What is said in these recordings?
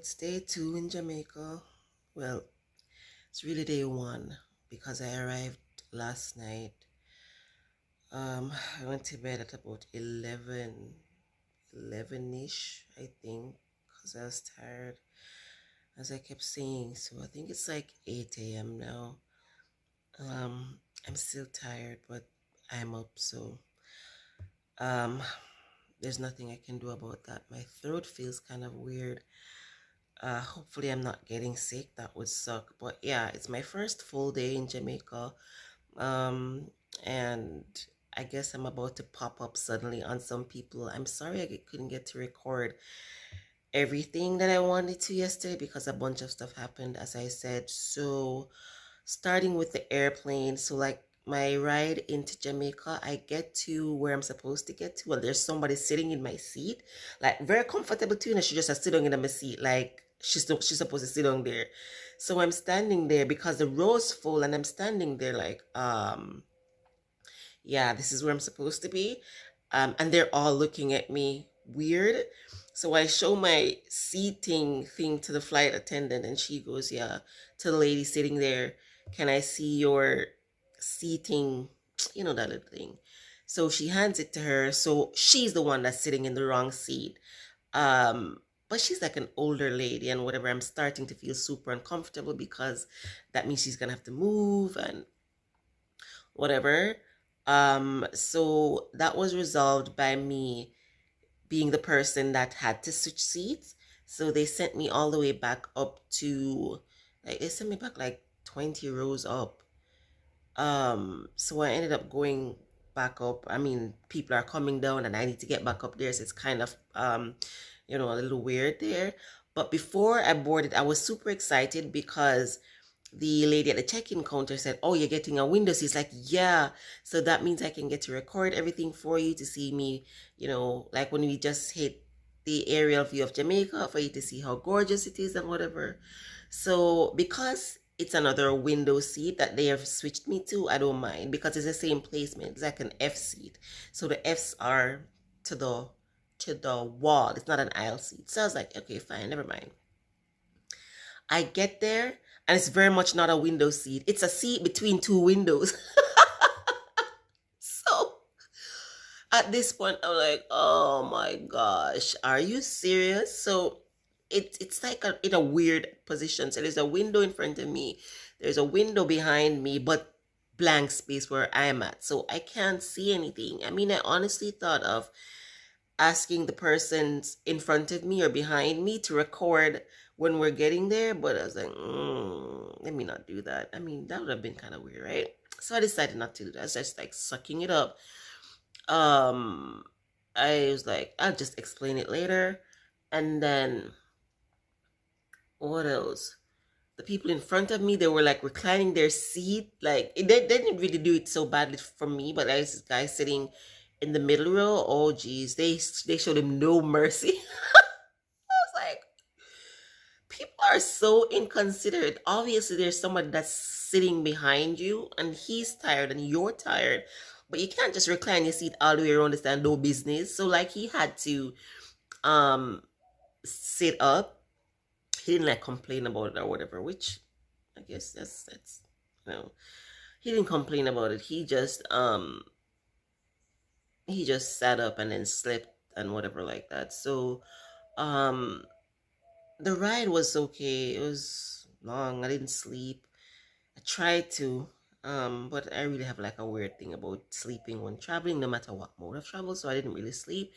it's day 2 in Jamaica. Well, it's really day 1 because I arrived last night. I went to bed at about 11ish, I think, because I was tired, as I kept saying. So I think it's like 8 a.m. now. I'm still tired, but I'm up, so um, there's nothing I can do about that. My throat feels kind of weird. Hopefully I'm not getting sick. That would suck. But yeah, it's my first full day in Jamaica. Um, and I guess I'm about to pop up suddenly on some people. I'm sorry couldn't get to record everything that I wanted to yesterday because a bunch of stuff happened, as I said. So starting with the airplane. So like my ride into Jamaica, I get to where I'm supposed to get to. Well, there's somebody sitting in my seat, like very comfortable too, and she just has sitting in my seat, like she's supposed to sit on there. So I'm standing there because the row's full, and I'm standing there like, yeah, this is where I'm supposed to be. And they're all looking at me weird. So I show my seating thing to the flight attendant, and she goes, yeah, to the lady sitting there, can I see your seating, that little thing. So she hands it to her. So she's the one that's sitting in the wrong seat. Um, but she's like an older lady and whatever. I'm starting to feel super uncomfortable because that means she's gonna have to move and whatever. So that was resolved by me being the person that had to switch seats. So they sent me all the way back up to, like, they sent me back like 20 rows up. So I ended up going back up. I mean, people are coming down and I need to get back up there. So it's kind of, a little weird there. But before I boarded, I was super excited because the lady at the check-in counter said, oh, you're getting a window seat. It's like, yeah. So that means I can get to record everything for you to see me, like when we just hit the aerial view of Jamaica for you to see how gorgeous it is and whatever. So because it's another window seat that they have switched me to, I don't mind because it's the same placement. It's like an F seat. So the Fs are to the wall. It's not an aisle seat. So I was like, okay, fine, never mind. I get there and it's very much not a window seat. It's a seat between two windows. So at this point, I'm like, oh my gosh, are you serious? So it's like in a weird position. So there's a window in front of me, there's a window behind me, but blank space where I'm at. So I can't see anything. I mean, I honestly thought of asking the persons in front of me or behind me to record when we're getting there, but I was like, let me not do that. I mean, that would have been kind of weird, right? So I decided not to do that. I was just like sucking it up. um I was like, I'll just explain it later. And then what else? The people in front of me, they were like reclining their seat. Like they didn't really do it so badly for me, but there's this guy sitting in the middle row. Oh geez, they showed him no mercy. I was like, people are so inconsiderate. Obviously, there's someone that's sitting behind you and he's tired and you're tired, but you can't just recline your seat all the way around. It's no business. So like he had to um sit up. He didn't like complain about it or whatever, which I guess that's you know he didn't complain about it. He just sat up and then slept and whatever like that. So um the ride was okay. It was long. I didn't sleep. I tried to, but I really have like a weird thing about sleeping when traveling, no matter what mode of travel. So I didn't really sleep.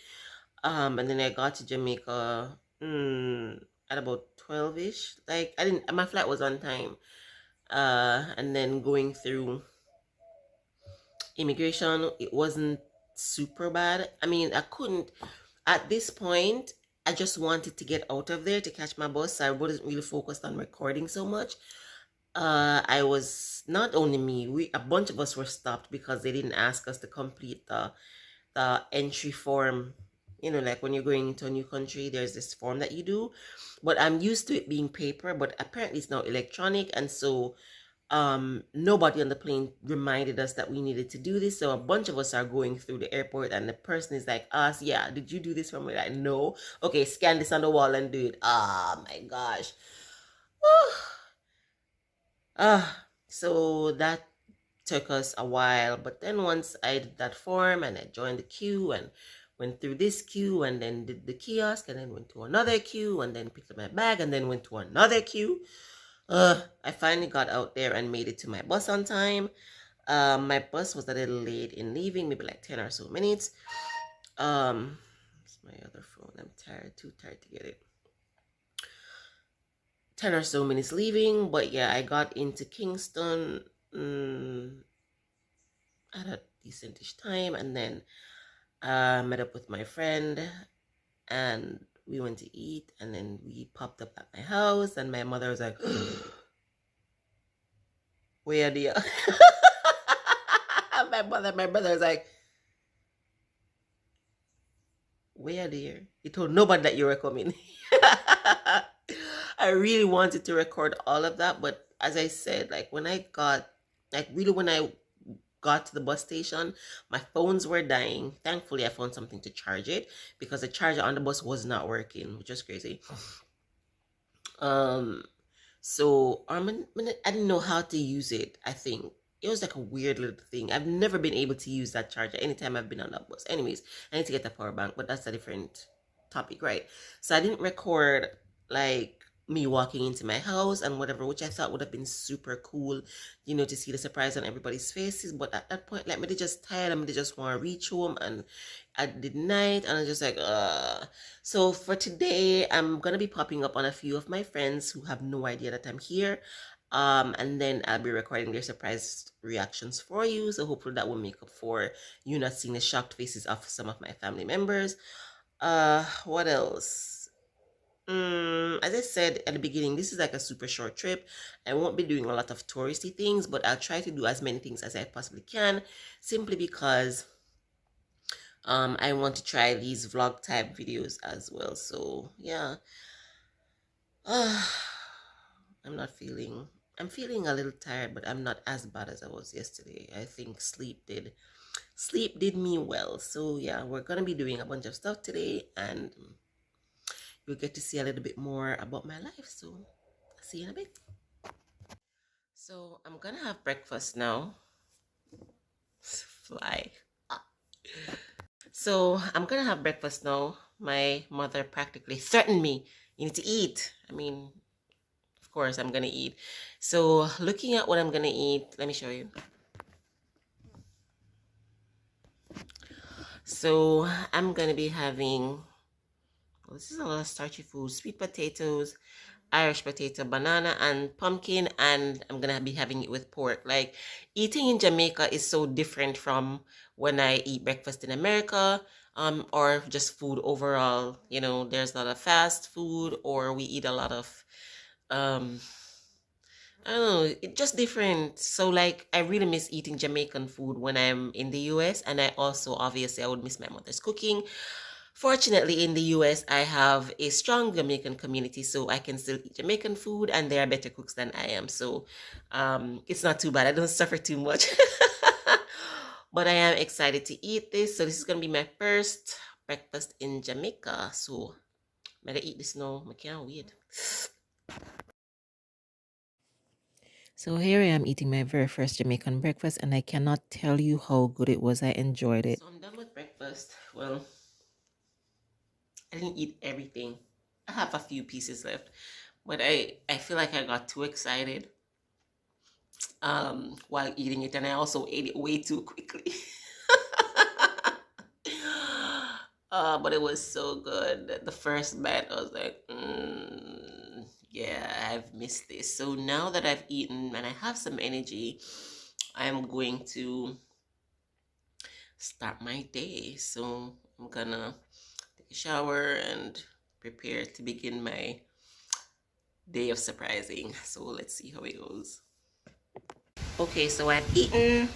And then I got to Jamaica at about 12ish. Like I didn't. My flight was on time. And then going through immigration, it wasn't super bad. I mean, I couldn't at this point. I just wanted to get out of there to catch my bus. So I wasn't really focused on recording so much. I was not only me, we a bunch of us were stopped because they didn't ask us to complete the entry form. Like when you're going into a new country, there's this form that you do. But I'm used to it being paper, but apparently it's now electronic, and so Nobody on the plane reminded us that we needed to do this. So a bunch of us are going through the airport, and the person is like, us, yeah, did you do this for me? Like, no. Okay, scan this on the wall and do it. Ah, my gosh. So that took us a while. But then once I did that form and I joined the queue and went through this queue and then did the kiosk and then went to another queue and then picked up my bag and then went to another queue. I finally got out there and made it to my bus on time. My bus was a little late in leaving, maybe like 10 or so minutes. It's my other phone. I'm tired, too tired to get it. 10 or so minutes leaving, but yeah, I got into Kingston at a decentish time, and then met up with my friend, and we went to eat, and then we popped up at my house, and my mother was like, where are you? My brother was like, where dear? You told nobody that you were coming. I really wanted to record all of that, but as I said, like when I got to the bus station, my phones were dying. Thankfully, I found something to charge it because the charger on the bus was not working, which is crazy. So I didn't know how to use it. I think it was like a weird little thing. I've never been able to use that charger anytime I've been on that bus. Anyways, I need to get a power bank, but that's a different topic, right? So I didn't record like me walking into my house and whatever, which I thought would have been super cool, to see the surprise on everybody's faces. But at that point, like, me they just tired, and me they just want to reach home, and I did night, and I just like, So for today, I'm gonna be popping up on a few of my friends who have no idea that I'm here. And then I'll be recording their surprise reactions for you. So hopefully that will make up for you not seeing the shocked faces of some of my family members. What else? As I said at the beginning, this is like a super short trip. I won't be doing a lot of touristy things, but I'll try to do as many things as I possibly can, simply because I want to try these vlog type videos as well. So yeah, I'm feeling a little tired, but I'm not as bad as I was yesterday. I think sleep did me well. So yeah, we're gonna be doing a bunch of stuff today, and you'll get to see a little bit more about my life. So I'll see you in a bit. So I'm gonna have breakfast now. Fly. So I'm gonna have breakfast now. My mother practically threatened me, you need to eat. I mean, of course I'm gonna eat. So looking at what I'm gonna eat, let me show you. So I'm gonna be having, this is a lot of starchy food: sweet potatoes, Irish potato, banana, and pumpkin, and I'm gonna be having it with pork. Like, eating in Jamaica is so different from when I eat breakfast in America, or just food overall. There's a lot of fast food, or we eat a lot of, I don't know, it's just different. So like, I really miss eating Jamaican food when I'm in the US, and I also, obviously, I would miss my mother's cooking. Fortunately, in the US, I have a strong Jamaican community, so I can still eat Jamaican food, and they are better cooks than I am. So it's not too bad. I don't suffer too much. But I am excited to eat this. So this is going to be my first breakfast in Jamaica. So I'm going to eat this now. I can't wait. So here I am eating my very first Jamaican breakfast, and I cannot tell you how good it was. I enjoyed it. So I'm done with breakfast. Well, I didn't eat everything. I have a few pieces left, but I feel like I got too excited while eating it, and I also ate it way too quickly. But it was so good. The first bite, I was like, yeah, I've missed this. So now that I've eaten and I have some energy, I'm going to start my day. So I'm gonna take a shower and prepare to begin my day of surprising. So let's see how it goes. Okay, so I've eaten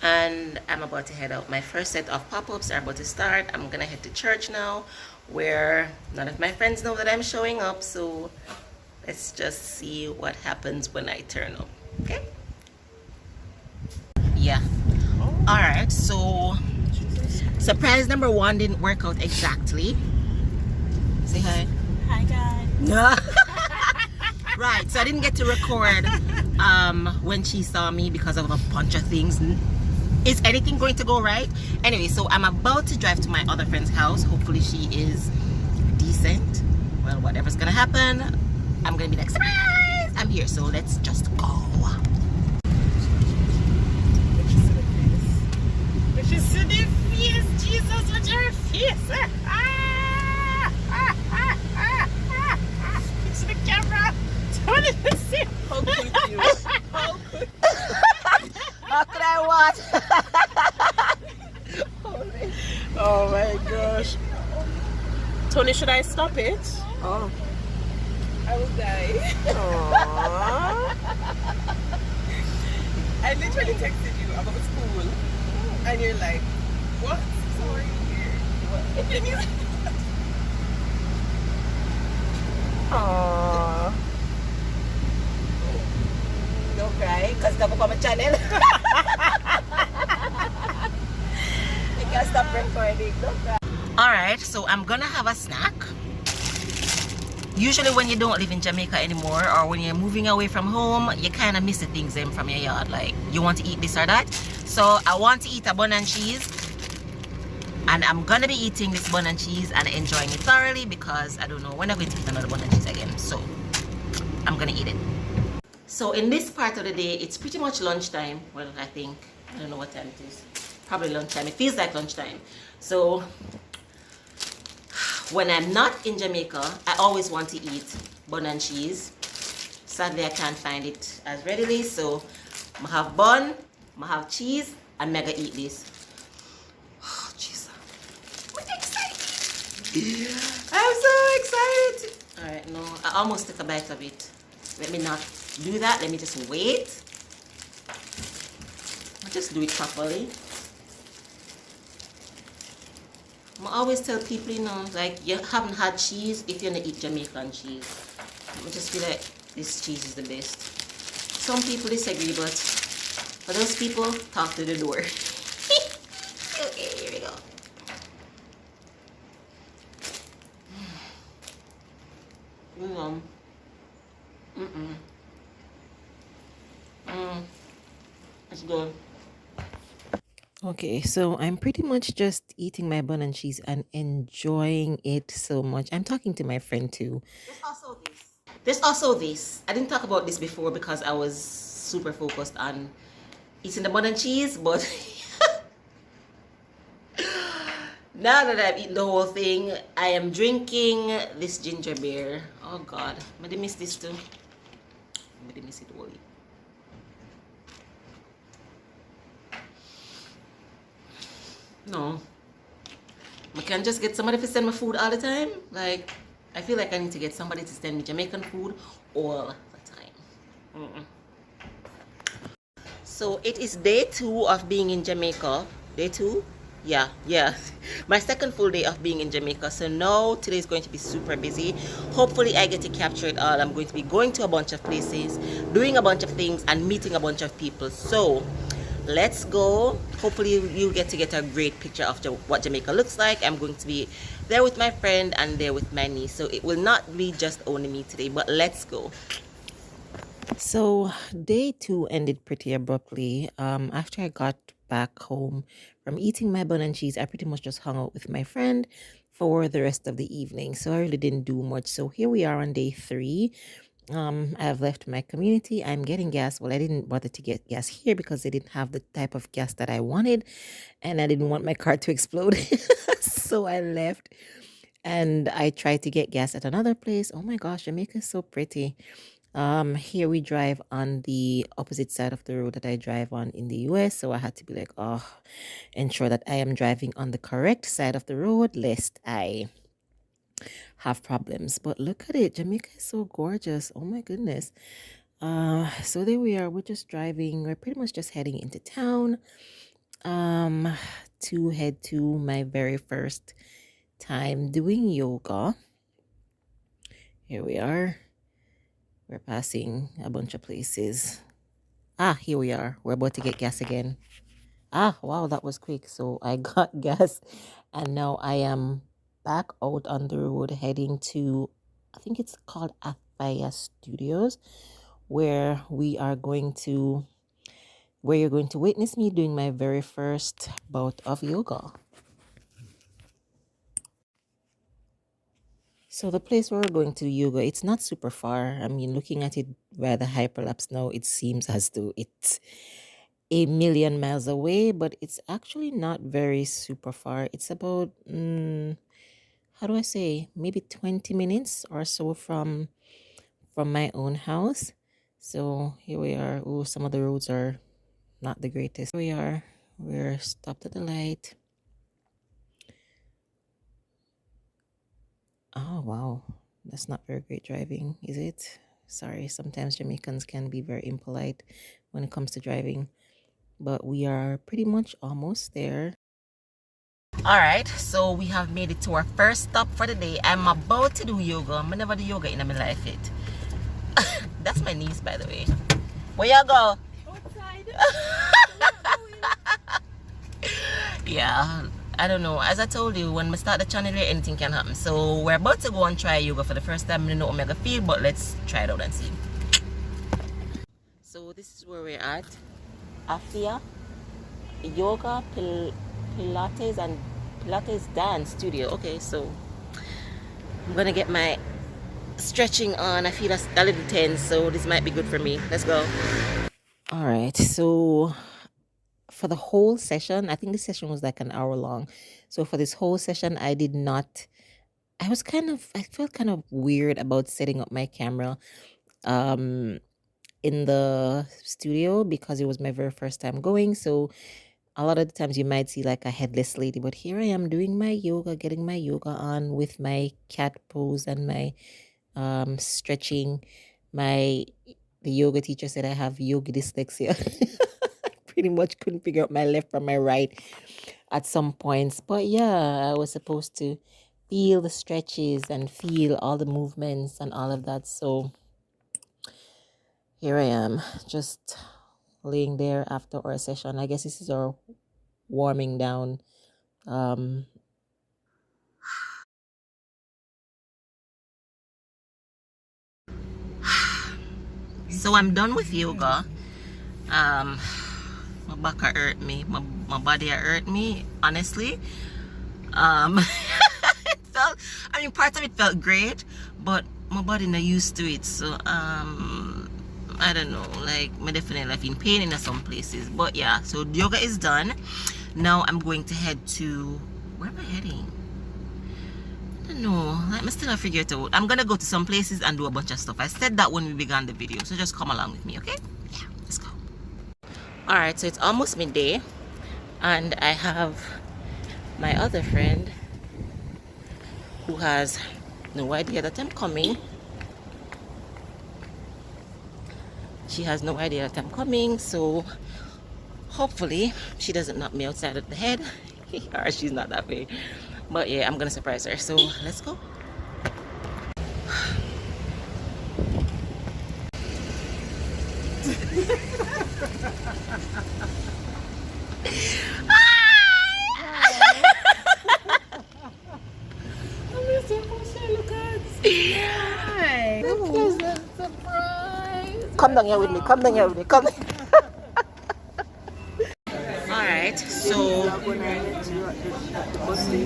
and I'm about to head out. My first set of pop-ups are about to start. I'm gonna head to church now, where none of my friends know that I'm showing up. So let's just see what happens when I turn up. Okay. All right, so surprise number one didn't work out exactly. Say hi. Hi guys. Right, so I didn't get to record when she saw me because of a bunch of things. Is anything going to go right? Anyway, so I'm about to drive to my other friend's house. Hopefully she is decent. Well, whatever's gonna happen, I'm gonna be like, surprise! I'm here, so let's just go. Did you see the face? Jesus, what's your face? It's the camera. Toni, see. How could you? How could How could I watch? Oh my gosh. Toni, should I stop it? Oh. I will die. Aww. I literally texted you about school, and you're like, "What? Sorry, here." What? And you Aww. Don't cry, because it's on my channel. You can't stop recording. Don't cry. Alright, so I'm gonna have a snack. Usually when you don't live in Jamaica anymore, or when you're moving away from home, you kind of miss the things in from your yard. Like, you want to eat this or that. So I want to eat a bun and cheese. And I'm gonna be eating this bun and cheese and enjoying it thoroughly, because I don't know when I'm going to eat another bun and cheese again. So I'm gonna eat it. So in this part of the day, it's pretty much lunchtime. Well, I think, I don't know what time it is. Probably lunchtime. It feels like lunchtime. So when I'm not in Jamaica, I always want to eat bun and cheese. Sadly, I can't find it as readily, so I have bun, I have cheese, and I'm gonna eat this. Oh, jeez. I'm excited. I'm so excited. All right, no, I almost took a bite of it. Let me not do that. Let me just wait. I'll just do it properly. I always tell people, you know, like, you haven't had cheese if you don't eat Jamaican cheese. I just feel like this cheese is the best. Some people disagree, but for those people, talk to the door. Okay, here we go. Let's go. Okay, so I'm pretty much just eating my bun and cheese and enjoying it so much. I'm talking to my friend too. There's also this. I didn't talk about this before because I was super focused on eating the bun and cheese, but now that I've eaten the whole thing, I am drinking this ginger beer. Oh God, I did miss this too. I did miss it all. No, I can't just get somebody to send me food all the time. Like, I feel like I need to get somebody to send me Jamaican food all the time. So it is day 2 of being in Jamaica. Day 2? Yeah. My second full day of being in Jamaica. So now today is going to be super busy. Hopefully I get to capture it all. I'm going to be going to a bunch of places, doing a bunch of things, and meeting a bunch of people. So let's go. Hopefully you'll get a great picture of what Jamaica looks like. I'm going to be there with my friend and there with my niece, so it will not be just only me today, but let's go. So day 2 ended pretty abruptly. After I got back home from eating my bun and cheese, I pretty much just hung out with my friend for the rest of the evening, so I really didn't do much. So here we are on day 3. I've left my community. I'm getting gas. Well, I didn't bother to get gas here because they didn't have the type of gas that I wanted, and I didn't want my car to explode. So I left and I tried to get gas at another place. Oh my gosh, Jamaica is so pretty. Here we drive on the opposite side of the road that I drive on in the US, so I had to be like, oh, ensure that I am driving on the correct side of the road lest I have problems. But look at it, Jamaica is so gorgeous. Oh my goodness. So there we are. We're just driving. We're pretty much just heading into town to head to my very first time doing yoga. Here we are. We're passing a bunch of places. Here we are. We're about to get gas again. Ah, wow, that was quick. So I got gas and now I am back out on the road heading to, I think it's called Athaya Studios, where you're going to witness me doing my very first bout of yoga. So the place where we're going to yoga, it's not super far. I mean, looking at it via the hyperlapse now, it seems as though it's a million miles away, but it's actually not very super far. It's about, how do I say, maybe 20 minutes or so from my own house. So here we are. Oh, some of the roads are not the greatest. Here we are. We're stopped at the light. Oh, wow. That's not very great driving, is it? Sorry, sometimes Jamaicans can be very impolite when it comes to driving, but we are pretty much almost there. All right, so we have made it to our first stop for the day. I'm about to do yoga. I never do yoga in my life yet. That's my niece, by the way. Where you go? Outside. Yeah, I don't know. As I told you, when we start the channel here, anything can happen. So we're about to go and try yoga for the first time. I don't know how I'm gonna feel, but let's try it out and see. So this is where we're at. Afia Yoga, Pilates, and Pilates Dance Studio. Okay, so I'm gonna get my stretching on. I feel a little tense, so this might be good for me. Let's go. All right, so for the whole session, I think the session was like an hour long. So for this whole session, I felt kind of weird about setting up my camera um in the studio because it was my very first time going. So a lot of the times you might see like a headless lady, but here I am doing my yoga, getting my yoga on with my cat pose and my stretching. My The yoga teacher said I have yoga dyslexia. I pretty much couldn't figure out my left from my right at some points. But yeah, I was supposed to feel the stretches and feel all the movements and all of that. So here I am, just laying there after our session. I guess this is our warming down. Um, so I'm done with yoga. Um, my back hurt me, my body hurt me. Honestly, it felt. I mean, parts of it felt great, but my body not used to it. So I don't know. Like, my definitely like in pain in some places. But yeah, so yoga is done. Now I'm going to head to, where am I heading? I don't know. Let me still figure it out. I'm gonna go to some places and do a bunch of stuff. I said that when we began the video, so just come along with me, okay? Yeah, let's go. All right, so it's almost midday, and I have my other friend who has no idea that I'm coming. She has no idea that I'm coming, so hopefully she doesn't knock me outside of the head. Or she's not that way. But yeah, I'm gonna surprise her. So let's go. Hi. Surprise. Come down here with me. Come down here with me. Come. All right. So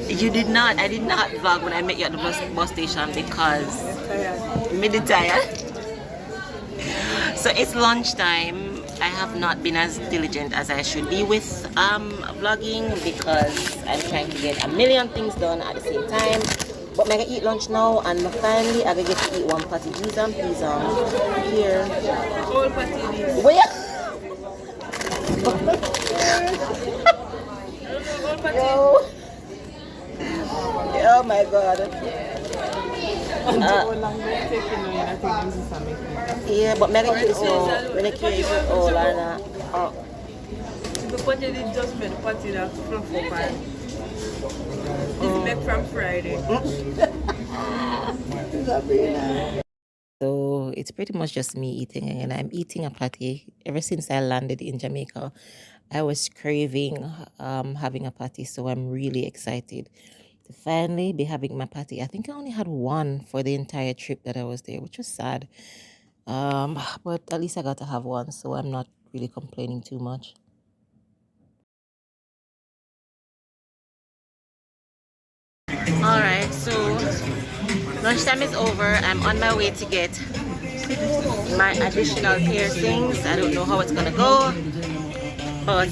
you did not. I did not vlog when I met you at the bus station because made it tired. So it's lunchtime. I have not been as diligent as I should be with vlogging because I'm trying to get a million things done at the same time. But I'm gonna eat lunch now, and finally I gonna get to eat one patty. These here. Whole patty. Where? Yo. Oh my god. Yeah, but mega eat so when I carry it all and The patty did just make the patty that fluff up and it's made from Friday. so it's pretty much just me eating, and I'm eating a patty. Ever since I landed in Jamaica, I was craving having a patty, so I'm really excited to finally be having my patty. I think I only had one for the entire trip that I was there, which was sad. But at least I got to have one, so I'm not really complaining too much. All right, so lunchtime is over. I'm on my way to get my additional piercings. I don't know how it's gonna go, but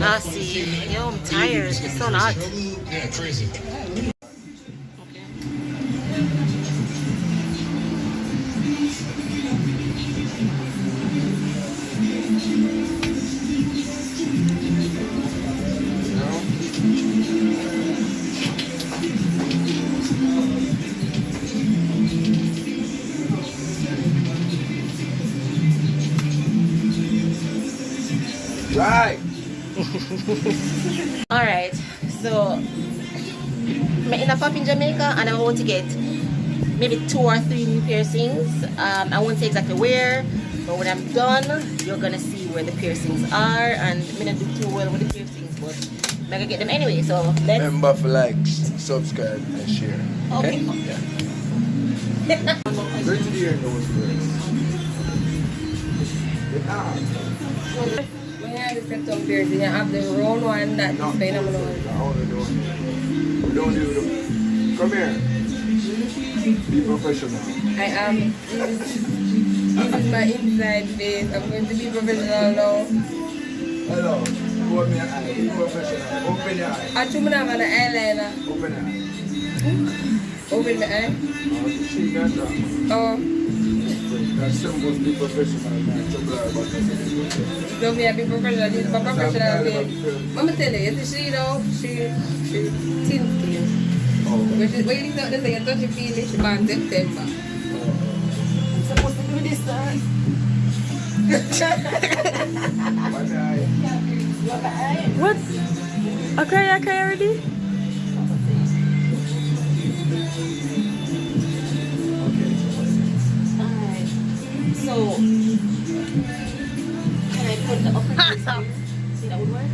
I'll see. Yo, I'm tired. It's so hot. Yeah, crazy. Right. All right, so I'm in a pub in Jamaica, and I'm going to get maybe 2 or 3 new piercings. I won't say exactly where, but when I'm done, you're gonna see where the piercings are. And I'm not do too well with the piercings, but I'm gonna get them anyway. So let's. Remember to like, subscribe, and share. Okay. Yeah. Where did you nose first? When you have the septum piercing, you have the round one that is phenomenal. We don't do the. Come here. Be professional. I am. This is my inside face. I'm going to be professional now. Hello. Hold me an eye. Be professional. Open your eye. I think I'm an eyeliner. Open your eye. Open the eye. She got that. Oh, That's supposed to be professional. Man. So glad about that. don't be a big professional. This is my professional face. Mama tell you, you see, she though, she thin skin. Oh. When she waiting out there, you touch your feeling, she born September. I'm supposed to do this, sir. What? Okay, already? Alright, so can I put the upper case here? See, that would work.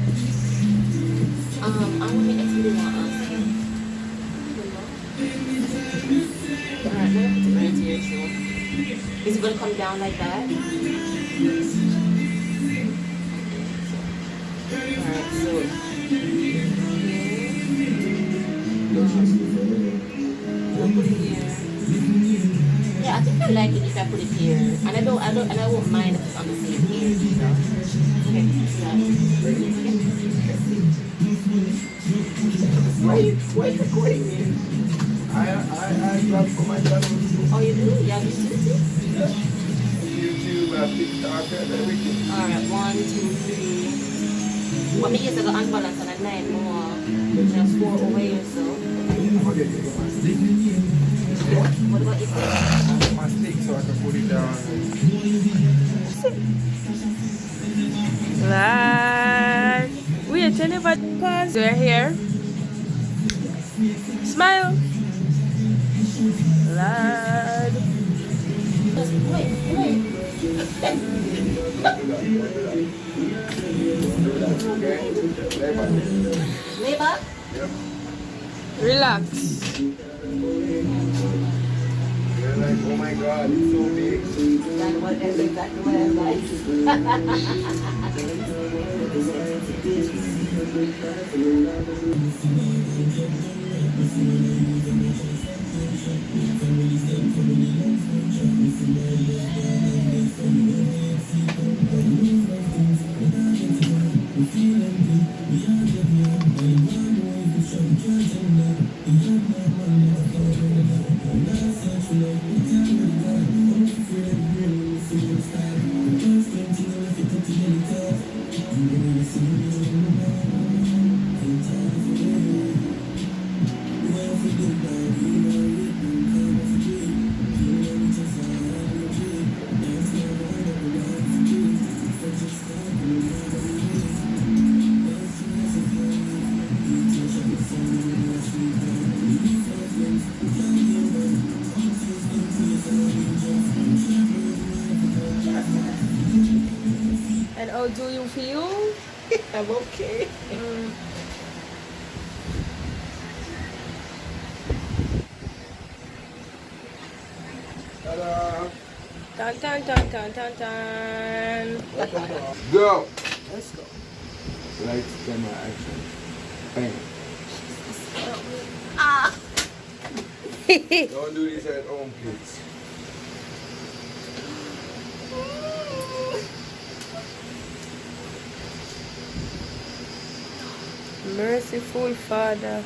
I want to make it Alright, I'm gonna put it right here. So is it gonna come down like that? Alright, so we'll put it here. Yeah, I think I like it if I put it here, and I won't mind if it's on the same here. So. Okay, why are you recording me? I vlog for my channel. Oh, you do? You have YouTube too? YouTube, TikTok, and everything. Alright, 1, 2, 3. What me is I got unbalance and a 9 more. Just 4 over here, so. I'm gonna get you my stick. What about this thing? My stick so I can put it down. Like, wait, tell you about pause. We're here. Smile. Lad. Wait. Lay back? Relax. You're like, oh my god, it's so big. That's exactly what I you? I'm okay. Ta-da! Dun dun dun dun dun dun. Go! Let's go. Lights, camera, action. Bang. Ah. Don't do this at home, kids. Merciful Father.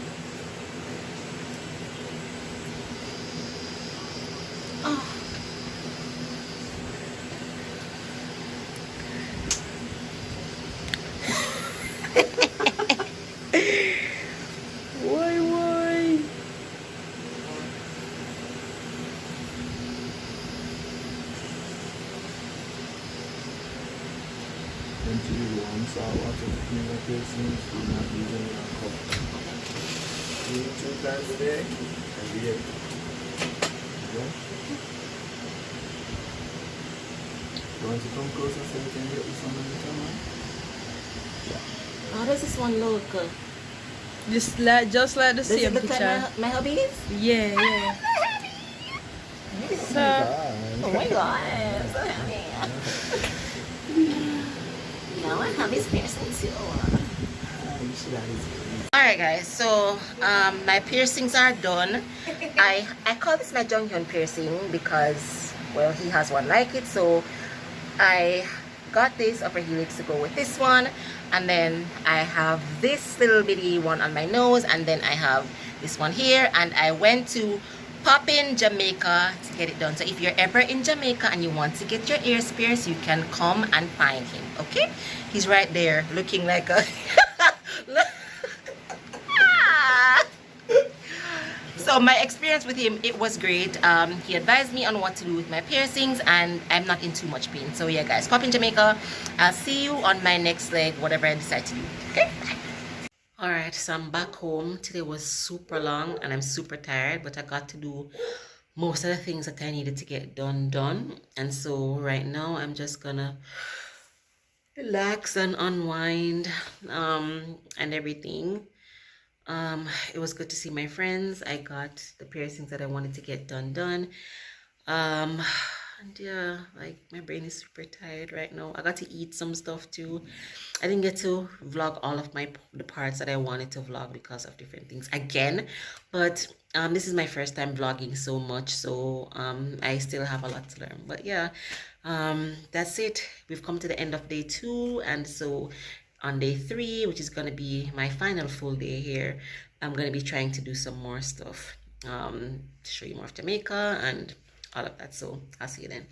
Why? Until you want water to clean up your sins, do not use any alcohol. Clean 2 times a day and be it. Okay? You want to come closer so you can get this on the camera? How does this one look? Just like the Does it same look picture. like my hubbies? Yeah. So Oh my god. I'm so happy. Now I have his piercing too. Alright guys, so my piercings are done. I call this my Jonghyun piercing because, well, he has one like it, so I got this upper helix to go with this one, and then I have this little bitty one on my nose, and then I have this one here, and I went to Poppin, Jamaica to get it done. So if you're ever in Jamaica and you want to get your ears pierced, you can come and find him, okay? He's right there looking like a So my experience with him, it was great. He advised me on what to do with my piercings, and I'm not in too much pain. So yeah guys, pop in Jamaica. I'll see you on my next leg, whatever I decide to do. Okay, bye. All right, so I'm back home. Today was super long and I'm super tired, but I got to do most of the things that I needed to get done. And so right now I'm just gonna relax and unwind and everything. It was good to see my friends. I got the piercings that I wanted to get done. And yeah, like my brain is super tired right now. I got to eat some stuff too. I didn't get to vlog all of the parts that I wanted to vlog because of different things again, but this is my first time vlogging so much, so I still have a lot to learn. But yeah, that's it. We've come to the end of day 2, and so on day 3, which is going to be my final full day here, I'm going to be trying to do some more stuff to show you more of Jamaica and all of that. So I'll see you then.